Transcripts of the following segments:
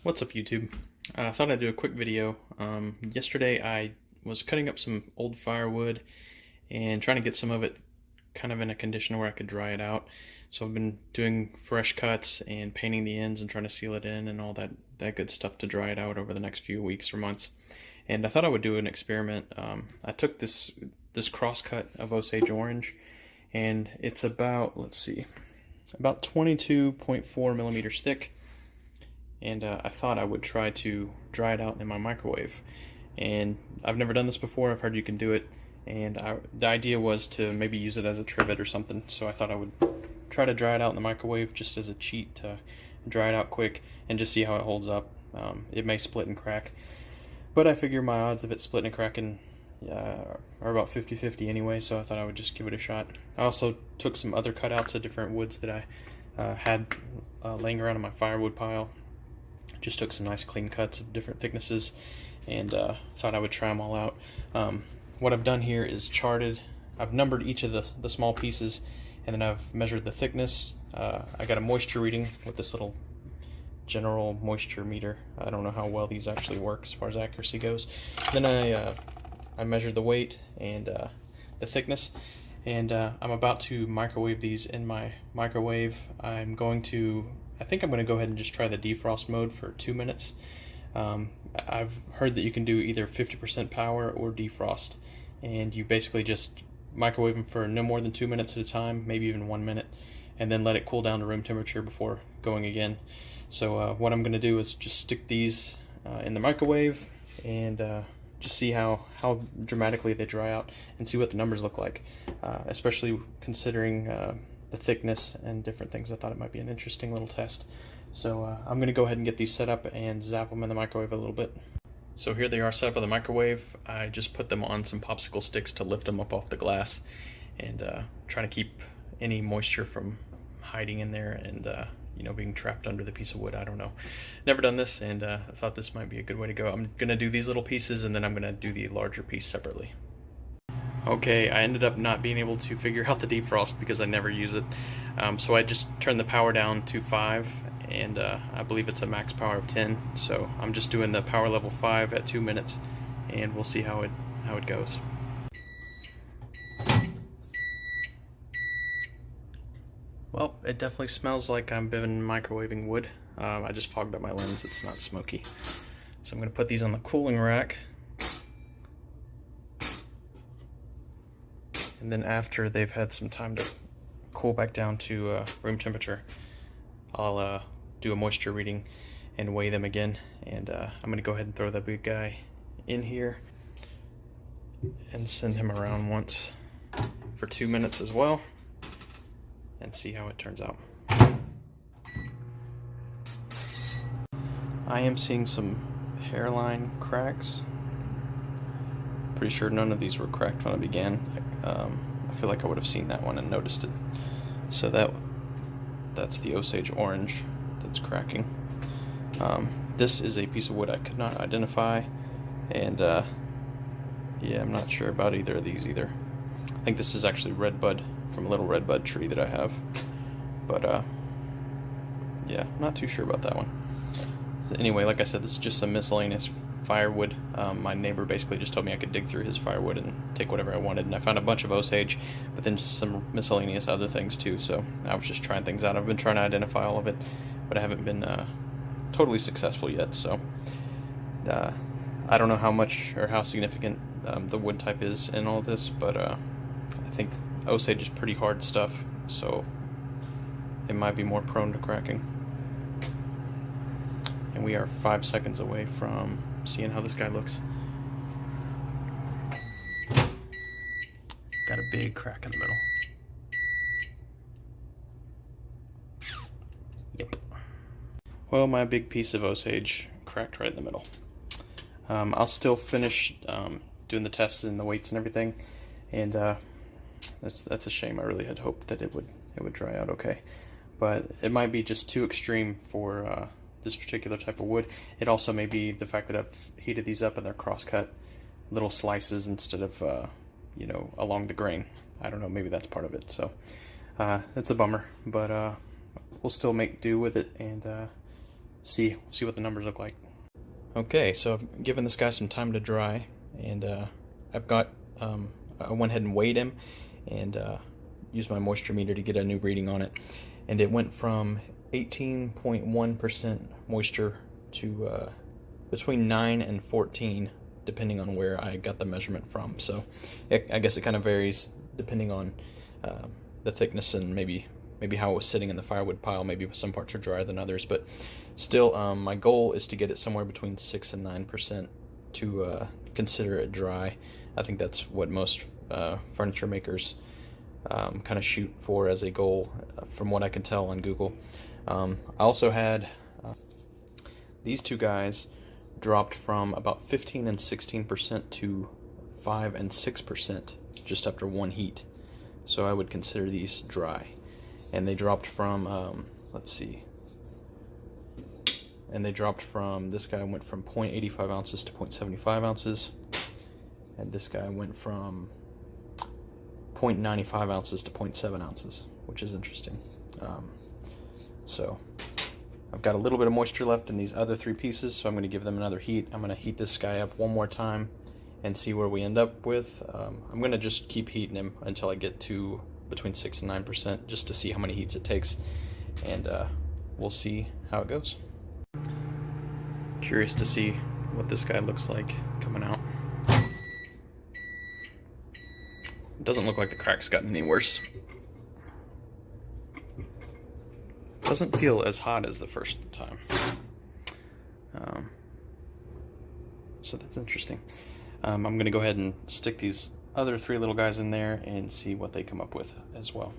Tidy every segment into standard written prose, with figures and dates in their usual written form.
What's up, YouTube? I thought I'd do a quick video. Yesterday I was cutting up some old firewood and trying to get some of it kind of in a condition where I could dry it out. So I've been doing fresh cuts and painting the ends and trying to seal it in and all that good stuff to dry it out over the next few weeks or months. And I thought I would do an experiment. I took this crosscut of Osage Orange, and it's about, let's see, about 22.4 millimeters thick. And I thought I would try to dry it out in my microwave. And I've never done this before. I've heard you can do it, and the idea was to maybe use it as a trivet or something. So I thought I would try to dry it out in the microwave just as a cheat to dry it out quick and just see how it holds up. It may split and crack, but I figure my odds of it splitting and cracking are about 50-50 anyway, so I thought I would just give it a shot. I also took some other cutouts of different woods that I had laying around in my firewood pile. Just took some nice clean cuts of different thicknesses and thought I would try them all out. What I've done here is charted. I've numbered each of the small pieces, and then I've measured the thickness. I got a moisture reading with this little general moisture meter. I don't know how well these actually work as far as accuracy goes. Then I measured the weight and the thickness, and I'm about to microwave these in my microwave. I think I'm going to go ahead and just try the defrost mode for 2 minutes. I've heard that you can do either 50% power or defrost, and you basically just microwave them for no more than 2 minutes at a time, maybe even 1 minute, and then let it cool down to room temperature before going again. So what I'm going to do is just stick these in the microwave and just see how dramatically they dry out and see what the numbers look like, especially considering the thickness and different things. I thought it might be an interesting little test. So I'm going to go ahead and get these set up and zap them in the microwave a little bit. So here they are set up in the microwave. I just put them on some popsicle sticks to lift them up off the glass and trying to keep any moisture from hiding in there and you know, being trapped under the piece of wood. I don't know. Never done this, and I thought this might be a good way to go. I'm going to do these little pieces, and then I'm going to do the larger piece separately. Okay, I ended up not being able to figure out the defrost because I never use it. So I just turned the power down to 5, and I believe it's a max power of 10. So I'm just doing the power level 5 at 2 minutes, and we'll see how it goes. Well, it definitely smells like I've been microwaving wood. I just fogged up my lens, it's not smoky. So I'm going to put these on the cooling rack. And then after they've had some time to cool back down to room temperature, I'll do a moisture reading and weigh them again. And I'm going to go ahead and throw that big guy in here and send him around once for 2 minutes as well and see how it turns out. I am seeing some hairline cracks. Pretty sure none of these were cracked when I began. I feel like I would have seen that one and noticed it. So that's the Osage Orange that's cracking. This is a piece of wood I could not identify, and yeah, I'm not sure about either of these either. I think this is actually redbud from a little redbud tree that I have, but yeah, not too sure about that one. So anyway, like I said, this is just some miscellaneous firewood. My neighbor basically just told me I could dig through his firewood and take whatever I wanted, and I found a bunch of Osage, but then just some miscellaneous other things too, so I was just trying things out. I've been trying to identify all of it, but I haven't been totally successful yet, so I don't know how much or how significant the wood type is in all this, but I think Osage is pretty hard stuff, so it might be more prone to cracking. And we are 5 seconds away from seeing how this guy looks. Got a big crack in the middle. Yep. Well, my big piece of Osage cracked right in the middle. I'll still finish doing the tests and the weights and everything, and that's a shame. I really had hoped that it would dry out okay, but it might be just too extreme for this particular type of wood. It also may be the fact that I've heated these up and they're cross-cut little slices instead of you know, along the grain. I don't know, maybe that's part of it. So it's a bummer, but we'll still make do with it and see what the numbers look like. Okay, so I've given this guy some time to dry, and I've got I went ahead and weighed him and used my moisture meter to get a new reading on it, and it went from 18.1% moisture to between 9 and 14, depending on where I got the measurement from. So I guess it kind of varies depending on the thickness and maybe how it was sitting in the firewood pile. Maybe some parts are drier than others, but still, my goal is to get it somewhere between 6 and 9% to consider it dry. I think that's what most furniture makers kind of shoot for as a goal, from what I can tell on Google. I also had these two guys dropped from about 15 and 16% to 5 and 6% just after one heat. So I would consider these dry. And they dropped from, let's see, and they dropped from, this guy went from 0.85 ounces to 0.75 ounces, and this guy went from 0.95 ounces to 0.7 ounces, which is interesting. So I've got a little bit of moisture left in these other three pieces, so I'm going to give them another heat. I'm going to heat this guy up one more time and see where we end up with. I'm going to just keep heating him until I get to between 6 and 9%, just to see how many heats it takes, and we'll see how it goes. Curious to see what this guy looks like coming out. It doesn't look like the crack's gotten any worse. Doesn't feel as hot as the first time. So that's interesting. I'm going to go ahead and stick these other three little guys in there and see what they come up with as well.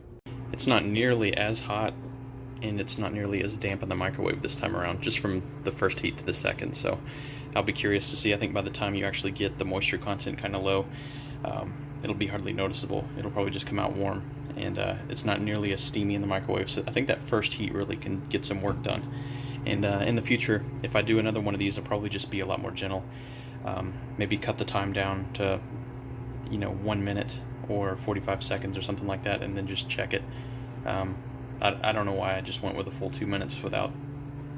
It's not nearly as hot, and it's not nearly as damp in the microwave this time around, just from the first heat to the second. So I'll be curious to see. I think by the time you actually get the moisture content kind of low, it'll be hardly noticeable. It'll probably just come out warm, and it's not nearly as steamy in the microwave. So I think that first heat really can get some work done. And in the future, if I do another one of these, I'll probably just be a lot more gentle. Maybe cut the time down to 1 minute or 45 seconds or something like that, and then just check it. I don't know why I just went with a full 2 minutes without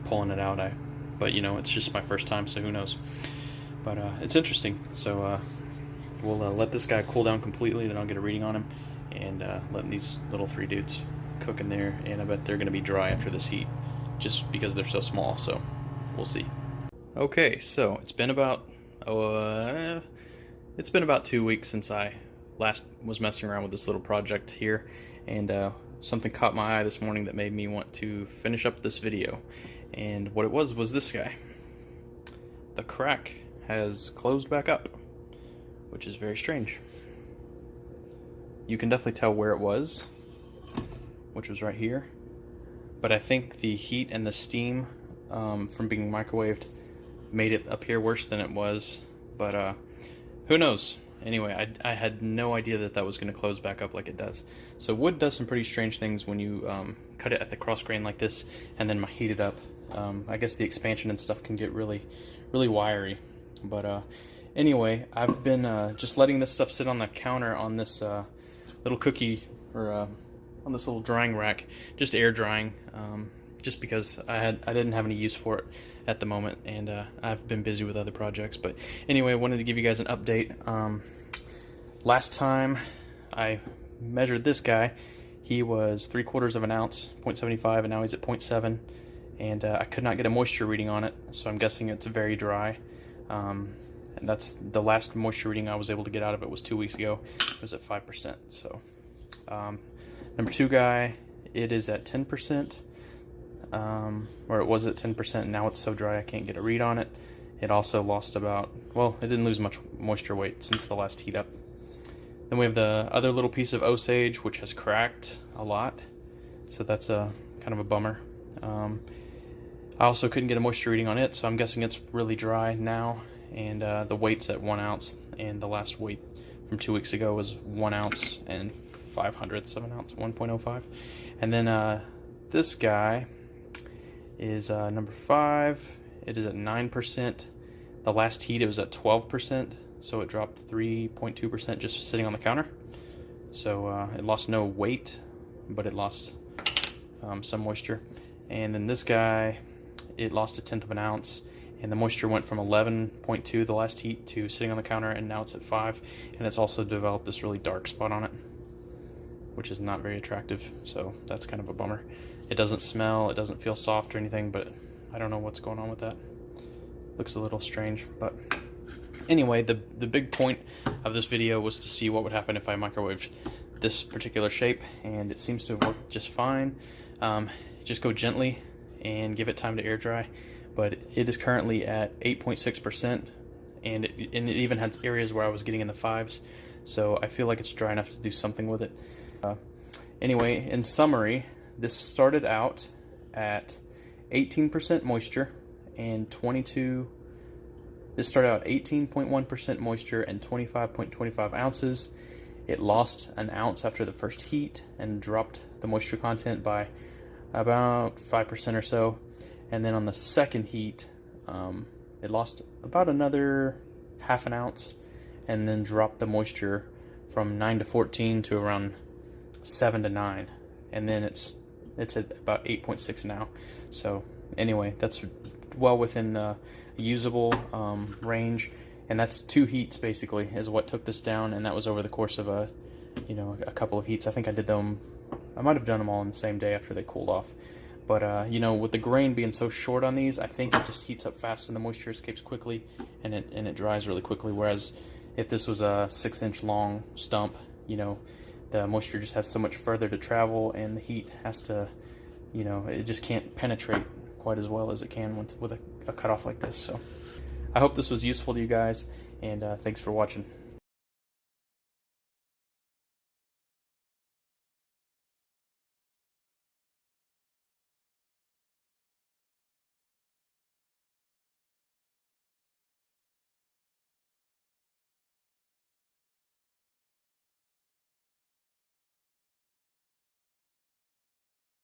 pulling it out. But it's just my first time, so who knows. But it's interesting. So we'll let this guy cool down completely, then I'll get a reading on him, and letting these little three dudes cook in there. And I bet they're going to be dry after this heat, just because they're so small. So we'll see. Okay, so it's been about 2 weeks since I last was messing around with this little project here, and something caught my eye this morning that made me want to finish up this video. And what it was this guy. The crack has closed back up, which is very strange. You can definitely tell where it was, which was right here, but I think the heat and the steam from being microwaved made it appear worse than it was. But who knows? Anyway, I had no idea that was going to close back up like it does. So wood does some pretty strange things when you cut it at the cross grain like this and then heat it up. I guess the expansion and stuff can get really wiry. But anyway, I've been just letting this stuff sit on the counter on this little cookie, or on this little drying rack, just air drying, just because I didn't have any use for it at the moment, and I've been busy with other projects. But anyway, I wanted to give you guys an update. Last time I measured this guy, he was 3/4 of an ounce, 0.75, and now he's at 0.7, and I could not get a moisture reading on it, so I'm guessing it's very dry. And that's the last moisture reading I was able to get out of it was 2 weeks ago. It was at 5%. So number two guy, it is at 10%. Or it was at 10%, and now it's so dry I can't get a read on it. It also lost about, well, it didn't lose much moisture weight since the last heat up. Then we have the other little piece of Osage, which has cracked a lot, so that's a kind of a bummer. I also couldn't get a moisture reading on it, so I'm guessing it's really dry now, and the weight's at 1 ounce, and the last weight from 2 weeks ago was 1 ounce and 5/100 of an ounce, 1.05. And then this guy is number 5. It is at 9%. The last heat it was at 12%, so it dropped 3.2% just sitting on the counter. So it lost no weight, but it lost some moisture. And then this guy it lost 1/10 of an ounce, and the moisture went from 11.2 the last heat to sitting on the counter, and now it's at 5, and it's also developed this really dark spot on it, which is not very attractive, so that's kind of a bummer. It doesn't smell, it doesn't feel soft or anything, but I don't know what's going on with that. Looks a little strange, but anyway, the big point of this video was to see what would happen if I microwaved this particular shape, and it seems to have worked just fine. Just go gently and give it time to air dry, but it is currently at 8.6%, and it even has areas where I was getting in the 5s, so I feel like it's dry enough to do something with it. Anyway, in summary, this started out at 18% moisture and 18.1% moisture and 25.25 ounces. It lost an ounce after the first heat and dropped the moisture content by about 5% or so. And then on the second heat, it lost about another half an ounce and then dropped the moisture from 9 to 14 to around 7 to 9. And then it's at about 8.6 now. So anyway, that's well within the usable range, and that's 2 heats basically is what took this down, and that was over the course of a couple of heats. I think I might have done them all in the same day after they cooled off, but with the grain being so short on these, I think it just heats up fast and the moisture escapes quickly, and it dries really quickly. Whereas if this was a 6-inch long stump, the moisture just has so much further to travel, and the heat has to, it just can't penetrate quite as well as it can with a cutoff like this. So I hope this was useful to you guys, and thanks for watching.